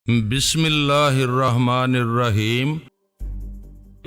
بسم اللہ الرحمن الرحیم۔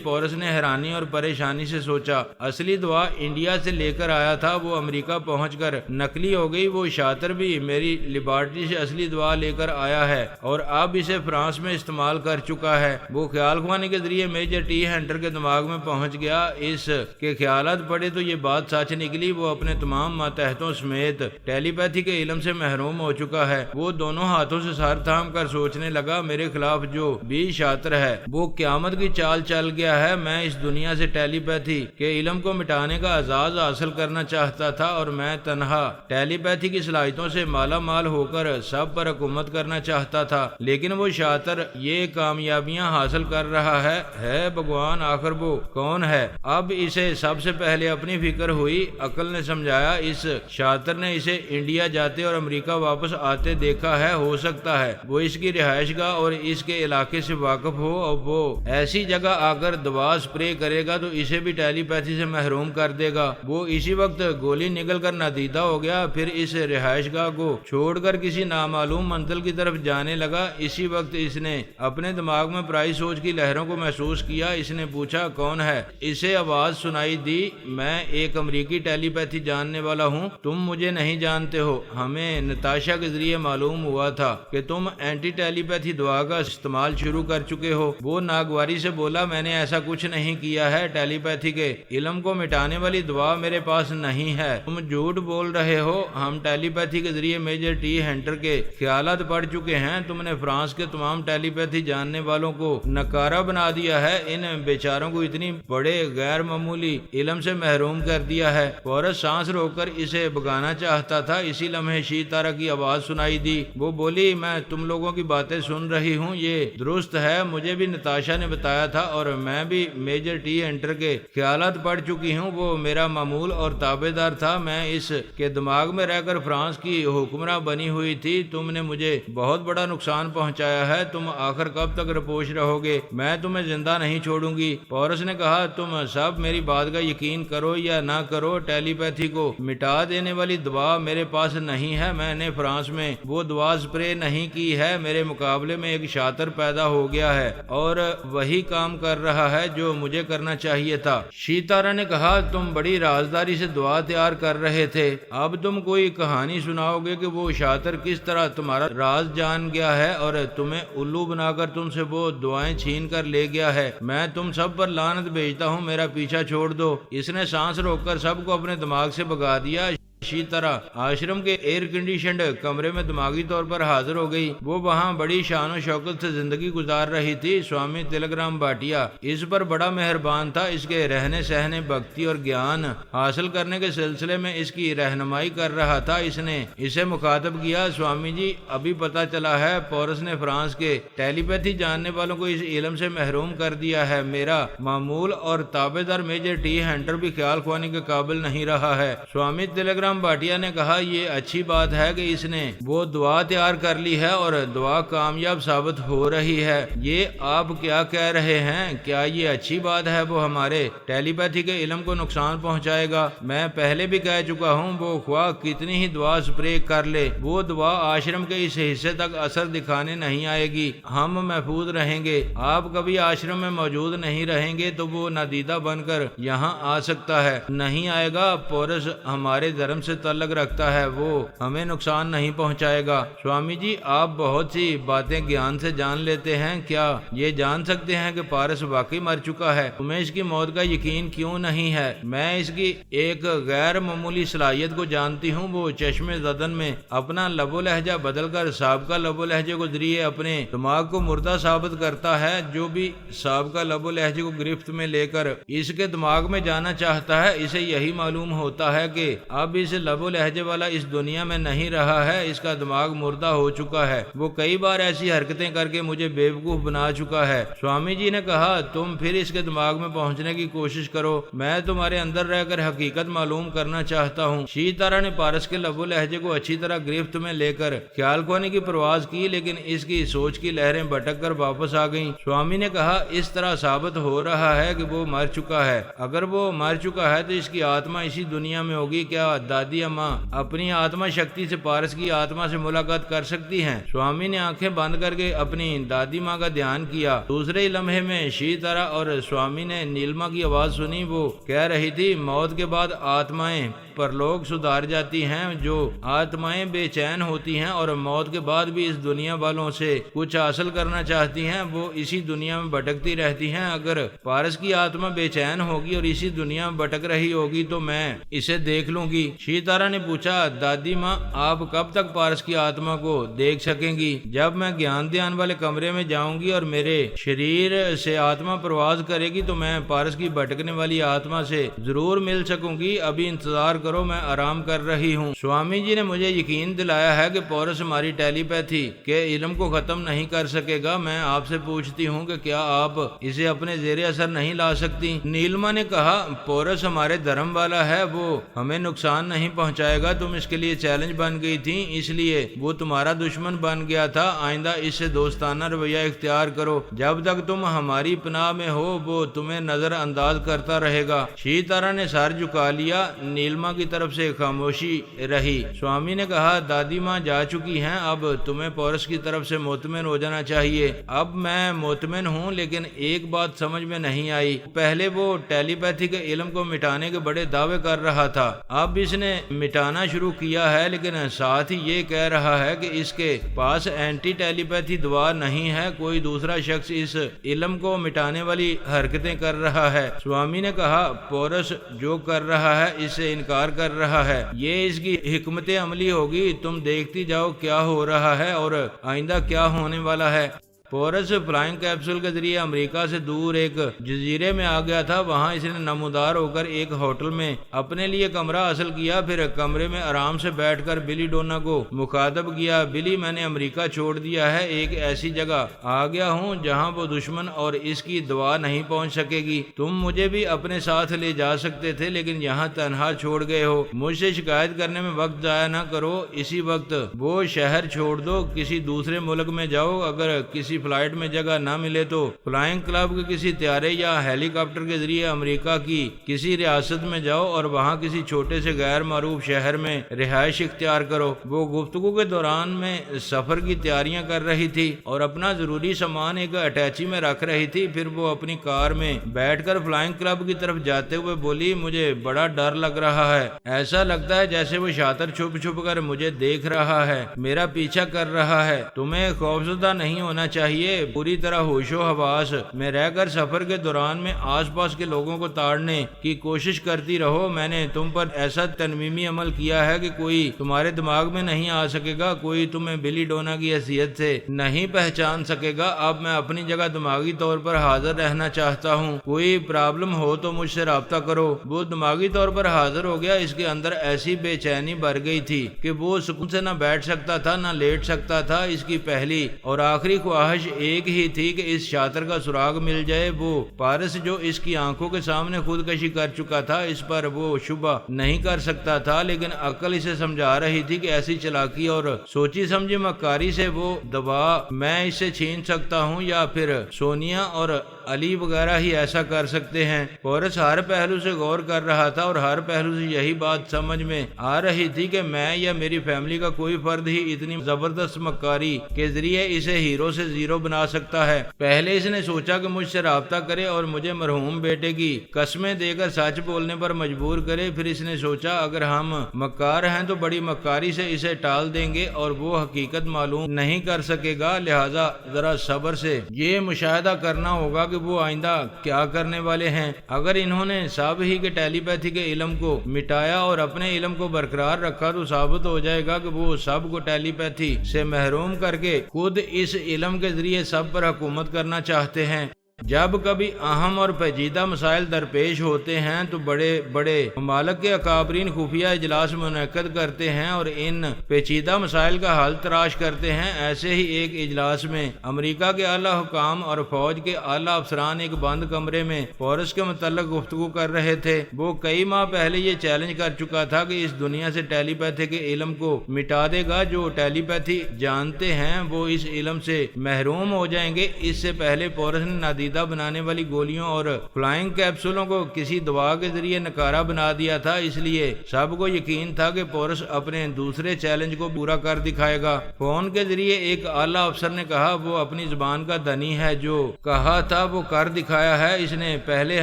پورس نے حیرانی اور پریشانی سے سوچا، اصلی دعا انڈیا سے لے کر آیا تھا، وہ امریکہ پہنچ کر نقلی ہو گئی۔ وہ شاطر بھی میری لیبارٹری سے اصلی دعا لے کر آیا ہے اور اب اسے فرانس میں استعمال کر چکا ہے۔ وہ خیال خوانے کے ذریعے میجر ٹی ہنٹر کے دماغ میں پہنچ گیا۔ اس کے خیالات پڑے تو یہ بات سچ نکلی، وہ اپنے تمام ماتحتوں سمیت ٹیلی پیتھی کے علم سے محروم ہو چکا ہے۔ وہ دونوں ہاتھوں سے سر تھام کر سوچنے لگا، میرے خلاف جو بھی شاطر ہے وہ قیامت کی چال چل گیا ہے۔ میں اس دنیا سے ٹیلی پیتھی کے علم کو مٹانے کا اعزاز حاصل کرنا چاہتا تھا اور میں تنہا ٹیلی پیتھی کی صلاحیتوں سے مالا مال ہو کر سب پر حکومت کرنا چاہتا تھا، لیکن وہ شاطر یہ کامیابیاں حاصل کر رہا ہے بھگوان آخر وہ کون ہے؟ اب اسے سب سے پہلے اپنی فکر ہوئی۔ عقل نے سمجھایا اس شاطر نے اسے انڈیا جاتے اور امریکہ واپس آتے دیکھا ہے، ہو سکتا ہے وہ اس کی رہائش گاہ اور اس کے علاقے سے واقف ہو اور وہ ایسی جگہ آ کر دوا سپرے کرے گا تو اسے بھی ٹیلی پیتھی سے محروم کر دے گا۔ وہ اسی وقت گولی نگل کر نادیدہ ہو گیا، پھر اس رہائش گاہ کو چھوڑ کر کسی نامعلوم منزل کی طرف جانے لگا۔ اسی وقت اس نے اپنے دماغ میں پرائی سوچ کی لہروں کو محسوس کیا۔ اس نے پوچھا، کون ہے؟ اسے آواز سنائی دی، میں ایک امریکی ٹیلی پیتھی جاننے والا ہوں، تم مجھے نہیں جانتے ہو۔ ہمیں نتاشا کے ذریعے معلوم ہوا تھا کہ تم اینٹی ٹیلی پیتھی دوا کا استعمال شروع کر چکے ہو۔ وہ ناگواری سے بولا، میں نے ایسا کچھ نہیں کیا ہے، ٹیلی پیتھی کے علم کو مٹانے والی دوا میرے پاس نہیں ہے، تم جھوٹ بول رہے ہو۔ ہم ٹیلی پیتھی کے ذریعے میجر ٹی ہنٹر کے خیالات پڑھ چکے ہیں، تم نے فرانس کے تمام ٹیلی پیتھی جاننے والوں کو نکارا بنا دیا ہے، ان بیچاروں کو اتنی بڑے غیر معمولی علم سے محروم کر دیا ہے۔ پورس سانس روک کر اسے بگانا چاہتا تھا، اسی لمحے شیتارا کی آواز سنائی دی۔ وہ بولی، میں تم لوگوں کی باتیں سن رہی ہوں، یہ درست ہے، مجھے بھی نتاشا نے بتایا تھا اور میں بھی میجر ٹی ہنٹر کے خیالات پڑھ چکی ہوں۔ وہ میرا معمول اور تابع دار تھا، میں اس کے دماغ میں رہ کر فرانس کی حکمراں بنی ہوئی تھی۔ تم نے مجھے بہت بڑا نقصان پہنچایا ہے، تم آخر کب تک رپوش رہو گے؟ میں تمہیں زندہ نہیں چھوڑوں گی۔ پورس نے کہا، تم سب میری بات کا یقین کرو یا نہ کرو، ٹیلی پیتھی کو مٹا دینے والی دوا میرے پاس نہیں ہے، میں نے فرانس میں وہ دوا سپرے نہیں کی ہے، میرے مقابلے میں ایک شاطر پیدا ہو گیا ہے اور وہی کام کر رہا ہے جو مجھے کرنا چاہیے تھا۔ شیتارا نے کہا، تم بڑی رازداری سے دعا تیار کر رہے تھے، اب تم کوئی کہانی سناؤ گے کہ وہ شاطر کس طرح تمہارا راز جان گیا ہے اور تمہیں الو بنا کر تم سے وہ دعائیں چھین کر لے گیا ہے۔ میں تم سب پر لعنت بھیجتا ہوں، میرا پیچھا چھوڑ دو۔ اس نے سانس روک کر سب کو اپنے دماغ سے بھگا دیا۔ شیتارا آشرم کے ایئر کنڈیشنڈ کمرے میں دماغی طور پر حاضر ہو گئی۔ وہ وہاں بڑی شان و شوکت سے زندگی گزار رہی تھی۔ سوامی تلک رام بھاٹیا اس پر بڑا مہربان تھا، اس کے رہنے سہنے، بھکتی اور گیان حاصل کرنے کے سلسلے میں اس کی رہنمائی کر رہا تھا۔ اس نے اسے مخاطب کیا، سوامی جی، ابھی پتہ چلا ہے پورس نے فرانس کے ٹیلی پیتھی جاننے والوں کو اس علم سے محروم کر دیا ہے۔ میرا معمول اور تابع دار میجر ٹی ہنٹر بھی خیال خوانی کے قابل نہیں رہا ہے۔ سوامی تلک رام بھاٹیا نے کہا، یہ اچھی بات ہے کہ اس نے وہ دعا تیار کر لی ہے اور دعا کامیاب ثابت ہو رہی ہے۔ یہ آپ کیا کہہ رہے ہیں؟ کیا یہ اچھی بات ہے؟ وہ ہمارے ٹیلی پیتھی کے علم کو نقصان پہنچائے گا؟ میں پہلے بھی کہہ چکا ہوں، وہ خواہ کتنی ہی دعا سپرے کر لے، وہ دعا آشرم کے اس حصے تک اثر دکھانے نہیں آئے گی، ہم محفوظ رہیں گے۔ آپ کبھی آشرم میں موجود نہیں رہیں گے تو وہ نادیدہ بن کر یہاں آ سکتا ہے، نہیں آئے گا۔ پورس ہمارے دھرم سے تعلق رکھتا ہے، وہ ہمیں نقصان نہیں پہنچائے گا۔ سوامی جی، آپ بہت سی باتیں گیان سے جان لیتے ہیں، کیا یہ جان سکتے ہیں کہ پارس واقعی مر چکا ہے؟ تمہیں اس کی موت کا یقین کیوں نہیں ہے؟ میں اس کی ایک غیر معمولی صلاحیت کو جانتی ہوں، وہ چشم زدن میں اپنا لب و لہجہ بدل کر سابقہ لب و لہجے کو ذریعے اپنے دماغ کو مردہ ثابت کرتا ہے۔ جو بھی سابقہ لب و لہجے کو گرفت میں لے کر اس کے دماغ میں جانا چاہتا ہے، اسے یہی معلوم ہوتا ہے کہ اب اس لب و لہجے والا اس دنیا میں نہیں رہا ہے، اس کا دماغ مردہ ہو چکا ہے۔ وہ کئی بار ایسی حرکتیں کر کے مجھے بیوقوف بنا چکا ہے۔ سوامی جی نے کہا، تم پھر اس کے دماغ میں پہنچنے کی کوشش کرو، میں تمہارے اندر رہ کر حقیقت معلوم کرنا چاہتا ہوں۔ شیتارا نے پارس کے لب و لہجے کو اچھی طرح گرفت میں لے کر خیال کھونے کی پرواز کی، لیکن اس کی سوچ کی لہریں بھٹک کر واپس آ گئیں۔ سوامی نے کہا، اس طرح ثابت ہو رہا ہے کہ وہ مر چکا ہے۔ اگر وہ مر چکا ہے تو اس کی آتما اسی دنیا میں ہوگی، کیا دادی اماں اپنی آتما شکتی سے پارس کی آتما سے ملاقات کر سکتی ہیں؟ سوامی نے آنکھیں بند کر کے اپنی دادی ماں کا دھیان کیا۔ دوسرے لمحے میں شیتارا اور سوامی نے نیلما کی آواز سنی۔ وہ کہہ رہی تھی، موت کے بعد آتمائیں پرلوک سدھار جاتی ہیں۔ جو آتمائیں بے چین ہوتی ہیں اور موت کے بعد بھی اس دنیا والوں سے کچھ حاصل کرنا چاہتی ہیں، وہ اسی دنیا میں بھٹکتی رہتی ہیں۔ اگر پارس کی آتما بے چین ہوگی اور اسی دنیا میں بھٹک رہی ہوگی تو میں اسے دیکھ لوں گی۔ شیتارا نے پوچھا، دادی ماں آپ کب تک پارس کی آتما کو دیکھ سکیں گی؟ جب میں گیان دھیان والے کمرے میں جاؤں گی اور میرے شریر سے آتما پرواز کرے گی تو میں پارس کی بھٹکنے والی آتما سے ضرور مل سکوں گی۔ ابھی انتظار کرو، میں آرام کر رہی ہوں۔ سوامی جی نے مجھے یقین دلایا ہے کہ پورس ہماری ٹیلی پیتھی کے علم کو ختم نہیں کر سکے گا۔ میں آپ سے پوچھتی ہوں کہ کیا آپ اسے اپنے زیر اثر نہیں لا سکتی؟ نیلما نے کہا، پورس ہمارے دھرم والا ہے، وہ ہمیں نقصان نہیں پہنچائے گا۔ تم اس کے لیے چیلنج بن گئی تھی، اس لیے وہ تمہارا دشمن بن گیا تھا۔ آئندہ اس سے دوستانہ رویہ اختیار کرو۔ جب تک تم ہماری پناہ میں ہو وہ تمہیں نظر انداز کرتا رہے گا۔ شیتارا نے سر جھکا لیا۔ نیلما کی طرف سے خاموشی رہی۔ سوامی نے کہا، دادی ماں جا چکی ہیں، اب تمہیں پورس کی طرف سے مطمئن ہو جانا چاہیے۔ اب میں مطمئن ہوں، لیکن ایک بات سمجھ میں نہیں آئی۔ پہلے وہ ٹیلی پیتھی کے علم کو مٹانے کے بڑے دعوے کر رہا تھا، اب اس نے مٹانا شروع کیا ہے، لیکن ساتھ ہی یہ کہہ رہا ہے کہ اس کے پاس اینٹی ٹیلی پیتھی دوا نہیں ہے۔ کوئی دوسرا شخص اس علم کو مٹانے والی حرکتیں کر رہا ہے۔ سوامی نے کہا، پورس جو کر رہا ہے اس سے انکار کر رہا ہے، یہ اس کی حکمت عملی ہوگی۔ تم دیکھتی جاؤ کیا ہو رہا ہے اور آئندہ کیا ہونے والا ہے۔ پورس فلائنگ کیپسول کے ذریعے امریکہ سے دور ایک جزیرے میں آ گیا تھا۔ وہاں اس نے نمودار ہو کر ایک ہوٹل میں اپنے لیے کمرہ حاصل کیا، پھر کمرے میں آرام سے بیٹھ کر بلی ڈونا کو مخاطب کیا۔ بلی، میں نے امریکہ چھوڑ دیا ہے، ایک ایسی جگہ آ گیا ہوں جہاں وہ دشمن اور اس کی دعا نہیں پہنچ سکے گی۔ تم مجھے بھی اپنے ساتھ لے جا سکتے تھے، لیکن یہاں تنہا چھوڑ گئے ہو۔ مجھ سے شکایت کرنے میں وقت ضائع نہ کرو، اسی وقت وہ شہر چھوڑ دو، کسی دوسرے ملک میں جاؤ۔ اگر کسی فلائٹ میں جگہ نہ ملے تو فلائنگ کلب کے کسی طیارے یا ہیلی کاپٹر کے ذریعے امریکہ کی کسی ریاست میں جاؤ اور وہاں کسی چھوٹے سے غیر معروف شہر میں رہائش اختیار کرو۔ وہ گفتگو کے دوران میں سفر کی تیاریاں کر رہی تھی اور اپنا ضروری سامان ایک اٹیچی میں رکھ رہی تھی۔ پھر وہ اپنی کار میں بیٹھ کر فلائنگ کلب کی طرف جاتے ہوئے بولی، مجھے بڑا ڈر لگ رہا ہے، ایسا لگتا ہے جیسے وہ شاطر چھپ چھپ کر مجھے دیکھ رہا ہے، میرا پیچھا کر رہا ہے۔ تمہیں خوفزدہ نہیں ہونا چاہیے، پوری طرح ہوش و حواس میں رہ کر سفر کے دوران میں آس پاس کے لوگوں کو تاڑنے کی کوشش کرتی رہو۔ میں نے تم پر ایسا تنویمی عمل کیا ہے کہ کوئی تمہارے دماغ میں نہیں آ سکے گا، کوئی تمہیں بلی ڈونا کی حیثیت سے نہیں پہچان سکے گا۔ اب میں اپنی جگہ دماغی طور پر حاضر رہنا چاہتا ہوں، کوئی پرابلم ہو تو مجھ سے رابطہ کرو۔ وہ دماغی طور پر حاضر ہو گیا۔ اس کے اندر ایسی بے چینی بھر گئی تھی کہ وہ سکون سے نہ بیٹھ سکتا تھا نہ لیٹ سکتا تھا۔ اس کی پہلی اور آخری خواہش ایک ہی تھی کہ اس شاطر کا سراغ مل جائے۔ وہ پارس جو اس کی آنکھوں کے سامنے خودکشی کر چکا تھا، اس پر وہ شبہ نہیں کر سکتا تھا، لیکن عقل اسے سمجھا رہی تھی کہ ایسی چلاکی اور سوچی سمجھی مکاری سے وہ دبا میں اس سے چھین سکتا ہوں، یا پھر سونیا اور علی وغیرہ ہی ایسا کر سکتے ہیں۔ پورس ہر پہلو سے غور کر رہا تھا اور ہر پہلو سے یہی بات سمجھ میں آ رہی تھی کہ میں یا میری فیملی کا کوئی فرد ہی اتنی زبردست مکاری کے ذریعے اسے ہیرو سے زیرو بنا سکتا ہے۔ پہلے اس نے سوچا کہ مجھ سے رابطہ کرے اور مجھے مرحوم بیٹے کی قسمیں دے کر سچ بولنے پر مجبور کرے، پھر اس نے سوچا اگر ہم مکار ہیں تو بڑی مکاری سے اسے ٹال دیں گے اور وہ حقیقت معلوم نہیں کر سکے گا، لہذا ذرا صبر سے یہ مشاہدہ کرنا ہوگا کہ وہ آئندہ کیا کرنے والے ہیں۔ اگر انہوں نے سب ہی کے ٹیلی پیتھی کے علم کو مٹایا اور اپنے علم کو برقرار رکھا تو ثابت ہو جائے گا کہ وہ سب کو ٹیلی پیتھی سے محروم کر کے خود اس علم کے ذریعے سب پر حکومت کرنا چاہتے ہیں۔ جب کبھی اہم اور پیچیدہ مسائل درپیش ہوتے ہیں تو بڑے بڑے ممالک کے اکابرین خفیہ اجلاس منعقد کرتے ہیں اور ان پیچیدہ مسائل کا حل تلاش کرتے ہیں۔ ایسے ہی ایک اجلاس میں امریکہ کے اعلیٰ حکام اور فوج کے اعلیٰ افسران ایک بند کمرے میں پورس کے متعلق گفتگو کر رہے تھے۔ وہ کئی ماہ پہلے یہ چیلنج کر چکا تھا کہ اس دنیا سے ٹیلی پیتھی کے علم کو مٹا دے گا۔ جو ٹیلی پیتھی جانتے ہیں وہ اس علم سے محروم ہو جائیں گے۔ اس سے پہلے پورس نے نادیدہ نادیدہ بنانے والی گولیوں اور فلائنگ کیپسولوں کو کسی دوا کے ذریعے نکارہ بنا دیا تھا، اس لیے سب کو یقین تھا کہ پورس اپنے دوسرے چیلنج کو پورا کر دکھائے گا۔ فون کے ذریعے ایک اعلیٰ افسر نے کہا وہ اپنی زبان کا دنی ہے، جو کہا تھا وہ کر دکھایا ہے۔ اس نے پہلے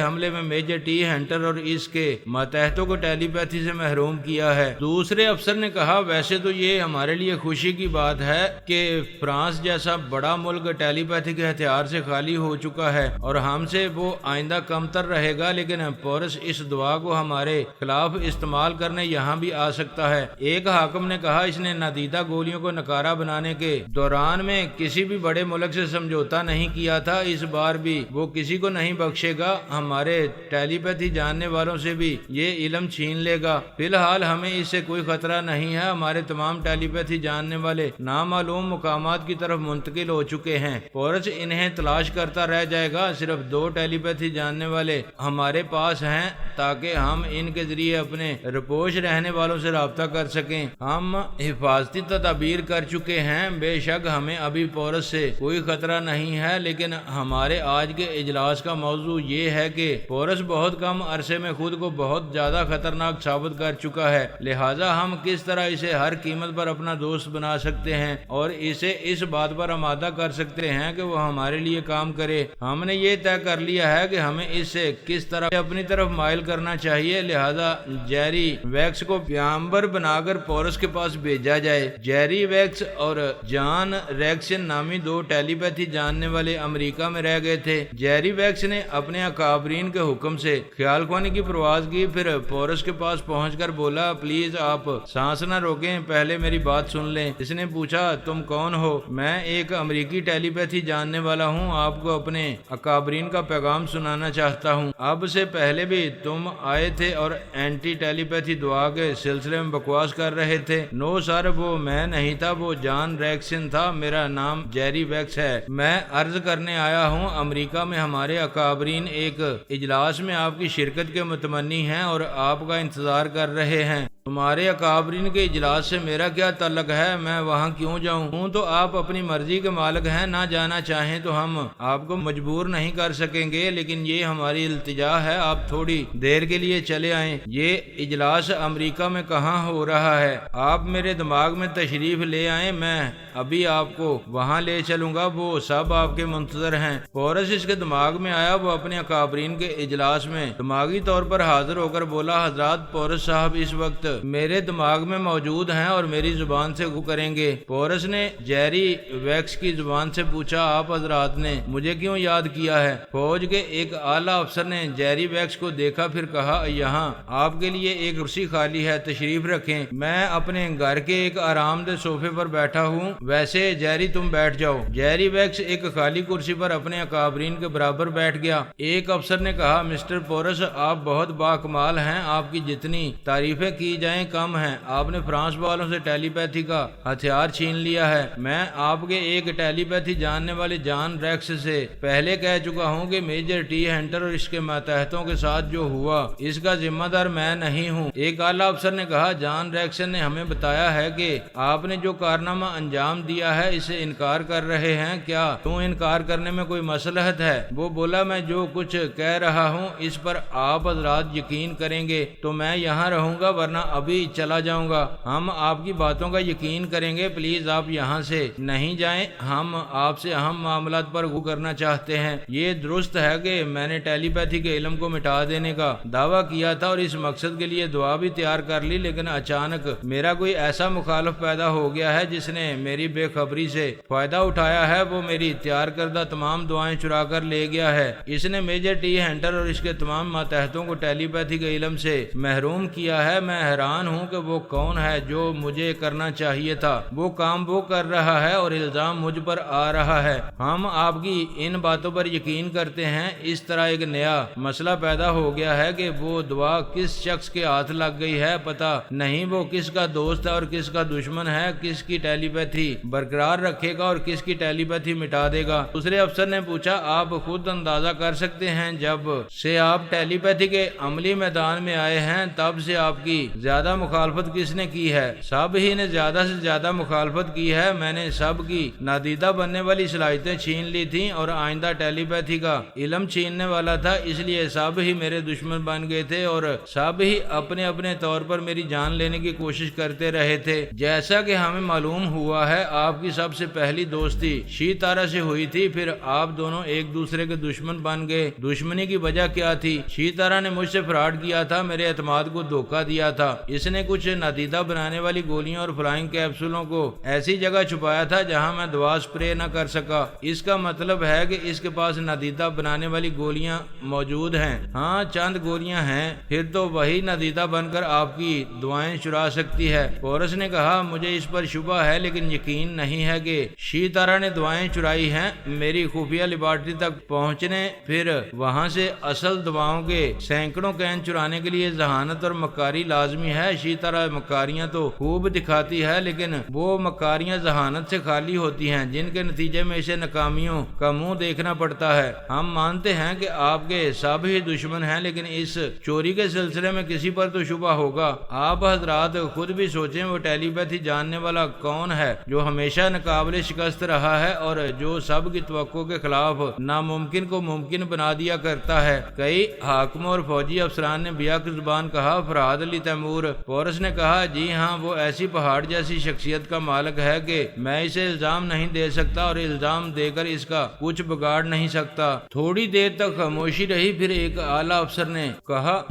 حملے میں میجر ٹی ہنٹر اور اس کے ماتحتوں کو ٹیلی پیتھی سے محروم کیا ہے۔ دوسرے افسر نے کہا ویسے تو یہ ہمارے لیے خوشی کی بات ہے کہ فرانس جیسا بڑا ملک ٹیلی پیتھی کے ہتھیار سے خالی ہو چکا ہے اور ہم سے وہ آئندہ کمتر رہے گا، لیکن پورس اس دعا کو ہمارے خلاف استعمال کرنے یہاں بھی آ سکتا ہے۔ ایک حاکم نے کہا اس نے نادیدہ گولیوں کو نکارہ بنانے کے دوران میں کسی بھی بڑے ملک سے سمجھوتا نہیں کیا تھا، اس بار بھی وہ کسی کو نہیں بخشے گا، ہمارے ٹیلی پیتھی جاننے والوں سے بھی یہ علم چھین لے گا۔ فی الحال ہمیں اس سے کوئی خطرہ نہیں ہے، ہمارے تمام ٹیلی پیتھی جاننے والے نامعلوم مقامات کی طرف منتقل ہو چکے ہیں۔ پورس انہیں تلاش کرتا رہ جائے گا، صرف 2 ٹیلی پیتھی جاننے والے ہمارے پاس ہیں تاکہ ہم ان کے ذریعے اپنے رپوش رہنے والوں سے رابطہ کر سکیں۔ ہم حفاظتی تدابیر کر چکے ہیں، بے شک ہمیں ابھی پورس سے کوئی خطرہ نہیں ہے، لیکن ہمارے آج کے اجلاس کا موضوع یہ ہے کہ پورس بہت کم عرصے میں خود کو بہت زیادہ خطرناک ثابت کر چکا ہے، لہٰذا ہم کس طرح اسے ہر قیمت پر اپنا دوست بنا سکتے ہیں اور اسے اس بات پر آمادہ کر سکتے ہیں کہ وہ ہمارے لیے کام کرے۔ ہم نے یہ طے کر لیا ہے کہ ہمیں اس سے کس طرح اپنی طرف مائل کرنا چاہیے، لہذا جیری ویکس کو پیامبر بنا کر پورس کے پاس بھیجا جائے۔ جیری ویکس اور جان ریکسن نامی 2 ٹیلی پیتھی جاننے والے امریکہ میں رہ گئے تھے۔ جیری ویکس نے اپنے اکابرین کے حکم سے خیال خوانے کی پرواز کی، پھر پورس کے پاس پہنچ کر بولا پلیز آپ سانس نہ روکیں، پہلے میری بات سن لیں۔ اس نے پوچھا تم کون ہو؟ میں ایک امریکی ٹیلی پیتھی جاننے والا ہوں، آپ کو اپنے اکابرین کا پیغام سنانا چاہتا ہوں۔ اب سے پہلے بھی تم آئے تھے اور اینٹی ٹیلی پیتھی دعا کے سلسلے میں بکواس کر رہے تھے۔ نو سر، وہ میں نہیں تھا، وہ جان ریکسن تھا، میرا نام جیری ویکس ہے۔ میں عرض کرنے آیا ہوں امریکہ میں ہمارے اکابرین ایک اجلاس میں آپ کی شرکت کے متمنی ہیں اور آپ کا انتظار کر رہے ہیں۔ تمہارے اکابرین کے اجلاس سے میرا کیا تعلق ہے؟ میں وہاں کیوں جاؤں؟ تو آپ اپنی مرضی کے مالک ہیں، نہ جانا چاہیں تو ہم آپ کو مجبور نہیں کر سکیں گے، لیکن یہ ہماری التجا ہے آپ تھوڑی دیر کے لیے چلے آئیں۔ یہ اجلاس امریکہ میں کہاں ہو رہا ہے؟ آپ میرے دماغ میں تشریف لے آئیں، میں ابھی آپ کو وہاں لے چلوں گا، وہ سب آپ کے منتظر ہیں۔ پورس اس کے دماغ میں آیا، وہ اپنے اکابرین کے اجلاس میں دماغی طور پر حاضر ہو کر بولا حضرات پورس صاحب اس وقت میرے دماغ میں موجود ہیں اور میری زبان سے گفتگو کریں گے۔ پورس نے جیری ویکس کی زبان سے پوچھا آپ حضرات نے مجھے کیوں یاد کیا ہے؟ فوج کے ایک اعلیٰ افسر نے جیری ویکس کو دیکھا، پھر کہا یہاں آپ کے لیے ایک کرسی خالی ہے، تشریف رکھیں، میں اپنے گھر کے ایک آرام دہ صوفے پر بیٹھا ہوں، ویسے جیری تم بیٹھ جاؤ۔ جیری ویکس ایک خالی کرسی پر اپنے اکابرین کے برابر بیٹھ گیا۔ ایک افسر نے کہا مسٹر پورس آپ بہت باکمال ہیں، آپ کی جتنی تعریفیں کی جائیں کم ہیں، آپ نے فرانس والوں سے ٹیلی پیتھی کا ہتھیار چھین لیا ہے۔ میں آپ کے ایک ٹیلی پیتھی جاننے والے جان ریکس سے پہلے کہہ چکا ہوں کہ میجر ٹی ہنٹر اور اس کے ماتحتوں کے ساتھ جو ہوا اس کا ذمہ دار میں نہیں ہوں۔ ایک اعلیٰ افسر نے کہا جان ریکسن نے ہمیں بتایا ہے کہ آپ نے جو کارنامہ انجام دیا ہے اس سے انکار کر رہے ہیں، کیا کیوں انکار کرنے میں کوئی مصلحت ہے؟ وہ بولا میں جو کچھ کہہ رہا ہوں اس پر آپ حضرات یقین کریں گے تو میں یہاں رہوں گا، ورنہ ابھی چلا جاؤں گا۔ ہم آپ کی باتوں کا یقین کریں گے، پلیز آپ یہاں سے نہیں جائیں، ہم آپ سے اہم معاملات پر گفتگو کرنا چاہتے ہیں۔ یہ درست ہے کہ میں نے ٹیلی پیتھی کے علم کو مٹا دینے کا دعویٰ کیا تھا اور اس مقصد کے لیے دعا بھی تیار کر لی، لیکن اچانک میرا کوئی ایسا مخالف پیدا ہو گیا ہے جس نے میری بے خبری سے فائدہ اٹھایا ہے، وہ میری تیار کردہ تمام دعائیں چرا کر لے گیا ہے۔ اس نے میجر ٹی ہنٹر اور اس کے تمام ماتحتوں کو ٹیلی پیتھی کے علم سے محروم کیا ہے۔ میں حیران ہوں کہ وہ کون ہے جو مجھے کرنا چاہیے تھا، وہ کام وہ کر رہا ہے اور الزام مجھ پر آ رہا ہے۔ ہم آپ کی ان باتوں پر یقین کرتے ہیں۔ اس طرح ایک نیا مسئلہ پیدا ہو گیا ہے کہ وہ دعا کس شخص کے ہاتھ لگ گئی ہے، پتہ نہیں وہ کس کا دوست ہے اور کس کا دشمن ہے، کس کی ٹیلی پیتھی برقرار رکھے گا اور کس کی ٹیلی پیتھی مٹا دے گا۔ دوسرے افسر نے پوچھا آپ خود اندازہ کر سکتے ہیں جب سے آپ ٹیلی پیتھی کے عملی میدان میں آئے ہیں تب سے آپ کی زیادہ مخالفت کس نے کی ہے؟ سب ہی نے زیادہ سے زیادہ مخالفت کی ہے۔ میں نے سب کی نادیدہ بننے والی صلاحیتیں چھین لی تھیں اور آئندہ ٹیلی پیتھی کا علم چھیننے والا تھا، اس لیے سب ہی میرے دشمن بن گئے تھے اور سب ہی اپنے اپنے طور پر میری جان لینے کی کوشش کرتے رہے تھے۔ جیسا کہ ہمیں معلوم ہوا ہے، آپ کی سب سے پہلی دوستی شی تارا سے ہوئی تھی، پھر آپ دونوں ایک دوسرے کے دشمن بن گئے۔ دشمنی کی وجہ کیا تھی؟ شی تارا نے مجھ سے فراڈ کیا تھا، میرے اعتماد کو دھوکہ دیا تھا۔ اس نے کچھ نادیدہ بنانے والی گولیاں اور فلائنگ کیپسولوں کو ایسی جگہ چھپایا تھا جہاں میں دوا سپرے نہ کر سکا۔ اس کا مطلب ہے کہ اس کے پاس نادیدہ بنانے والی گولیاں موجود ہیں۔ ہاں، چند گولیاں ہیں، پھر تو وہی نادیدہ بن کر آپ کی دعائیں چرا سکتی ہے۔ پورس نے کہا، مجھے اس پر شبہ ہے لیکن یقین نہیں ہے کہ شی تارا نے دعائیں چرائی ہیں۔ میری خفیہ لیبارٹری تک پہنچنے، پھر وہاں سے اصل دواؤں کے سینکڑوں کین چرانے کے لیے ذہانت اور مکاری لازمی ہے۔ شی تارا مکاریاں تو خوب دکھاتی ہے لیکن وہ مکاریاں ذہانت سے خالی ہوتی ہیں، جن کے نتیجے میں اسے ناکامیوں کا منہ دیکھنا پڑتا ہے۔ ہم مانتے ہیں کہ آپ کے سب ہی دشمن ہیں، لیکن اس چوری کے سلسلے میں کسی پر تو شبہ ہوگا۔ آپ حضرات خود بھی سوچیں، وہ ٹیلی پیتھی جاننے والا کون ہے جو ہمیشہ ناقابل شکست رہا ہے اور جو سب کی توقع کے خلاف ناممکن کو ممکن بنا دیا کرتا ہے؟ کئی حاکموں اور فوجی افسران نے بیاق زبان کہا۔ فرحاد علی تیمور۔ پورس نے کہا، جی ہاں، وہ ایسی پہاڑ جیسی شخصیت کا مالک ہے کہ میں اسے الزام نہیں دے سکتا اور الزام دے کر اس کا کچھ بگاڑ نہیں سکتا۔ تھوڑی دیر تک خاموشی رہی، پھر ایک اعلیٰ افسر نے کہا،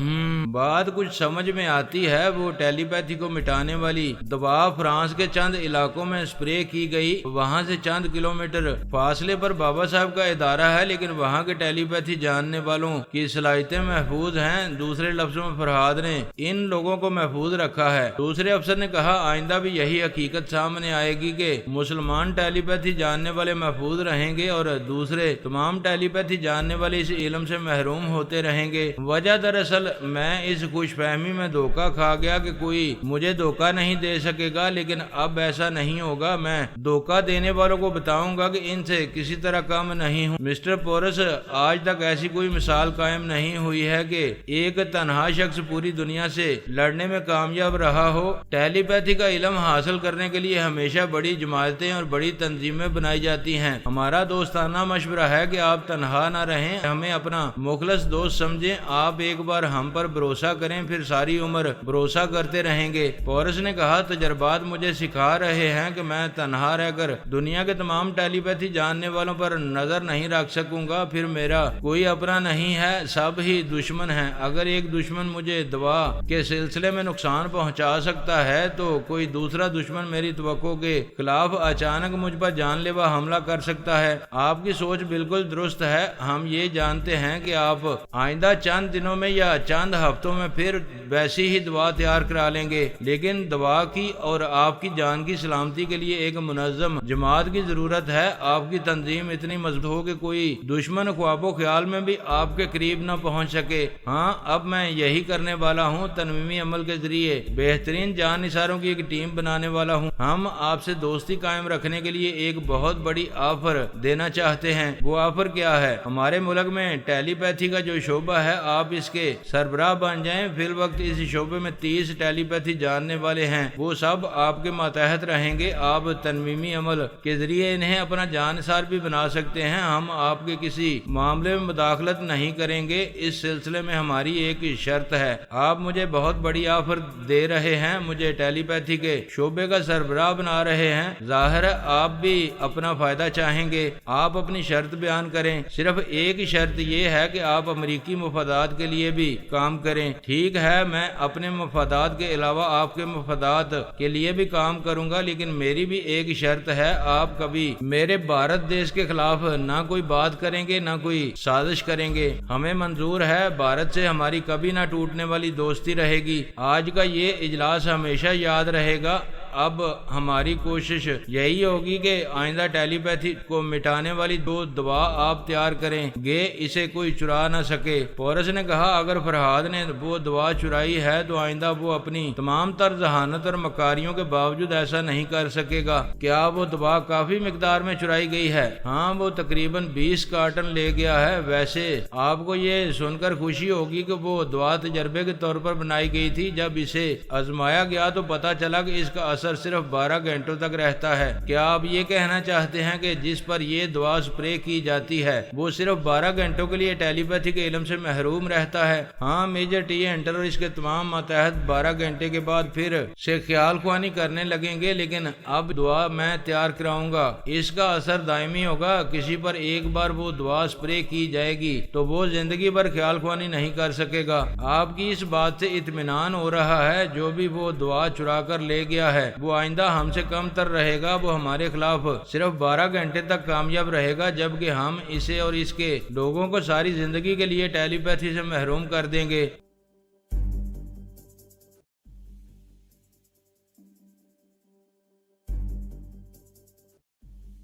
بات کچھ سمجھ میں آتی ہے۔ وہ ٹیلی پیتھی کو مٹانے والی دوا فرانس کے چند علاقوں میں سپرے کی گئی۔ وہاں سے چند کلومیٹر فاصلے پر بابا صاحب کا ادارہ ہے، لیکن وہاں کے ٹیلی پیتھی جاننے والوں کی صلاحیتیں محفوظ ہیں۔ دوسرے لفظوں میں فرحاد نے ان لوگوں کو محفوظ رکھا ہے۔ دوسرے افسر نے کہا، آئندہ بھی یہی حقیقت سامنے آئے گی کہ مسلمان ٹیلی پیتھی جاننے والے محفوظ رہیں گے اور دوسرے تمام ٹیلی پیتھی جاننے والے اس علم سے محروم ہوتے رہیں گے۔ وجہ دراصل میں اس خوش فہمی میں دھوکہ کھا گیا کہ کوئی مجھے دھوکہ نہیں دے سکے گا، لیکن اب ایسا نہیں ہوگا۔ میں دھوکہ دینے والوں کو بتاؤں گا کہ ان سے کسی طرح کم نہیں ہوں۔ مسٹر پورس، آج تک ایسی کوئی مثال قائم نہیں ہوئی ہے کہ ایک تنہا شخص پوری دنیا سے لڑنے میں کامیاب رہا ہو۔ ٹیلی پیتھی کا علم حاصل کرنے کے لیے ہمیشہ بڑی جماعتیں اور بڑی تنظیمیں بنائی جاتی ہیں۔ ہمارا دوستانہ مشورہ ہے کہ آپ تنہا نہ رہیں، ہمیں اپنا مخلص دوست سمجھیں۔ آپ ایک بار ہم پر بھروسہ کریں، پھر ساری عمر بھروسہ کرتے رہیں گے۔ پورس نے کہا، تجربات مجھے سکھا رہے ہیں کہ میں تنہا رہ کر دنیا کے تمام ٹیلی پیتھی جاننے والوں پر نظر نہیں رکھ سکوں گا، پھر میرا کوئی اپنا نہیں ہے، سب ہی دشمن ہیں۔ اگر ایک دشمن مجھے دوا کے سلسلے میں نقصان پہنچا سکتا ہے تو کوئی دوسرا دشمن میری توقع کے خلاف اچانک مجھ پر جان لیوا حملہ کر سکتا ہے۔ آپ کی سوچ بالکل درست ہے۔ ہم یہ جانتے ہیں کہ آپ آئندہ چند دنوں میں یا چند ہفتوں میں پھر ویسی ہی دوا تیار کرا لیں گے، لیکن دوا کی اور آپ کی جان کی سلامتی کے لیے ایک منظم جماعت کی ضرورت ہے۔ آپ کی تنظیم اتنی مضبوط ہو کہ کوئی دشمن خواب و خیال میں بھی آپ کے قریب نہ پہنچ سکے۔ ہاں، اب میں یہی کرنے والا ہوں، تنظیمی عمل کے ذریعے بہترین جان نثاروں کی ایک ٹیم بنانے والا ہوں۔ ہم آپ سے دوستی قائم رکھنے کے لیے ایک بہت بڑی آفر دینا چاہتے ہیں۔ وہ آفر کیا ہے؟ ہمارے ملک میں ٹیلی پیتھی کا جو شعبہ ہے، آپ اس کے سربراہ بن جائیں۔ فی الوقت اس شعبے میں 30 ٹیلی پیتھی جاننے والے ہیں، وہ سب آپ کے ماتحت رہیں گے۔ آپ تنظیمی عمل کے ذریعے انہیں اپنا جانثار بھی بنا سکتے ہیں۔ ہم آپ کے کسی معاملے میں مداخلت نہیں کریں گے۔ اس سلسلے میں ہماری ایک شرط ہے۔ آپ مجھے بہت بڑی آفر دے رہے ہیں، مجھے ٹیلی پیتھی کے شعبے کا سربراہ بنا رہے ہیں۔ ظاہر ہے آپ بھی اپنا فائدہ چاہیں گے۔ آپ اپنی شرط بیان کریں۔ صرف ایک شرط یہ ہے کہ آپ امریکی مفادات کے لیے بھی کام کریں۔ ٹھیک ہے، میں اپنے مفادات کے علاوہ آپ کے مفادات کے لیے بھی کام کروں گا، لیکن میری بھی ایک شرط ہے، آپ کبھی میرے بھارت دیش کے خلاف نہ کوئی بات کریں گے، نہ کوئی سازش کریں گے۔ ہمیں منظور ہے، بھارت سے ہماری کبھی نہ ٹوٹنے والی دوستی رہے گی۔ آج کا یہ اجلاس ہمیشہ یاد رہے گا۔ اب ہماری کوشش یہی ہوگی کہ آئندہ ٹیلی پیتھی کو مٹانے والی جو دوا آپ تیار کریں گے اسے کوئی چرا نہ سکے۔ پورس نے کہا اگر فرہاد نے وہ دوا چرائی ہے تو آئندہ وہ اپنی تمام تر ذہانت اور مکاریوں کے باوجود ایسا نہیں کر سکے گا۔ کیا وہ دوا کافی مقدار میں چرائی گئی ہے؟ ہاں، وہ تقریباً 20 کارٹن لے گیا ہے۔ ویسے آپ کو یہ سن کر خوشی ہوگی کہ وہ دوا تجربے کے طور پر بنائی گئی تھی۔ جب اسے آزمایا گیا تو پتا چلا کہ اس کا اثر صرف 12 گھنٹوں تک رہتا ہے۔ کیا آپ یہ کہنا چاہتے ہیں کہ جس پر یہ دوا سپرے کی جاتی ہے وہ صرف 12 گھنٹوں کے لیے ٹیلی پیتھی کے علم سے محروم رہتا ہے؟ ہاں، میجر ٹی ہنٹر اور اس کے تمام ماتحت 12 گھنٹے کے بعد پھر سے خیال خوانی کرنے لگیں گے، لیکن اب دوا میں تیار کراؤں گا، اس کا اثر دائمی ہوگا۔ کسی پر ایک بار وہ دوا سپرے کی جائے گی تو وہ زندگی بھر خیال خوانی نہیں کر سکے گا۔ آپ کی اس بات سے اطمینان ہو رہا ہے جو بھی وہ دوا چرا کر لے گیا ہے وہ آئندہ ہم سے کم تر رہے گا، وہ ہمارے خلاف صرف 12 گھنٹے تک کامیاب رہے گا، جبکہ ہم اسے اور اس کے لوگوں کو ساری زندگی کے لیے ٹیلی پیتھی سے محروم کر دیں گے۔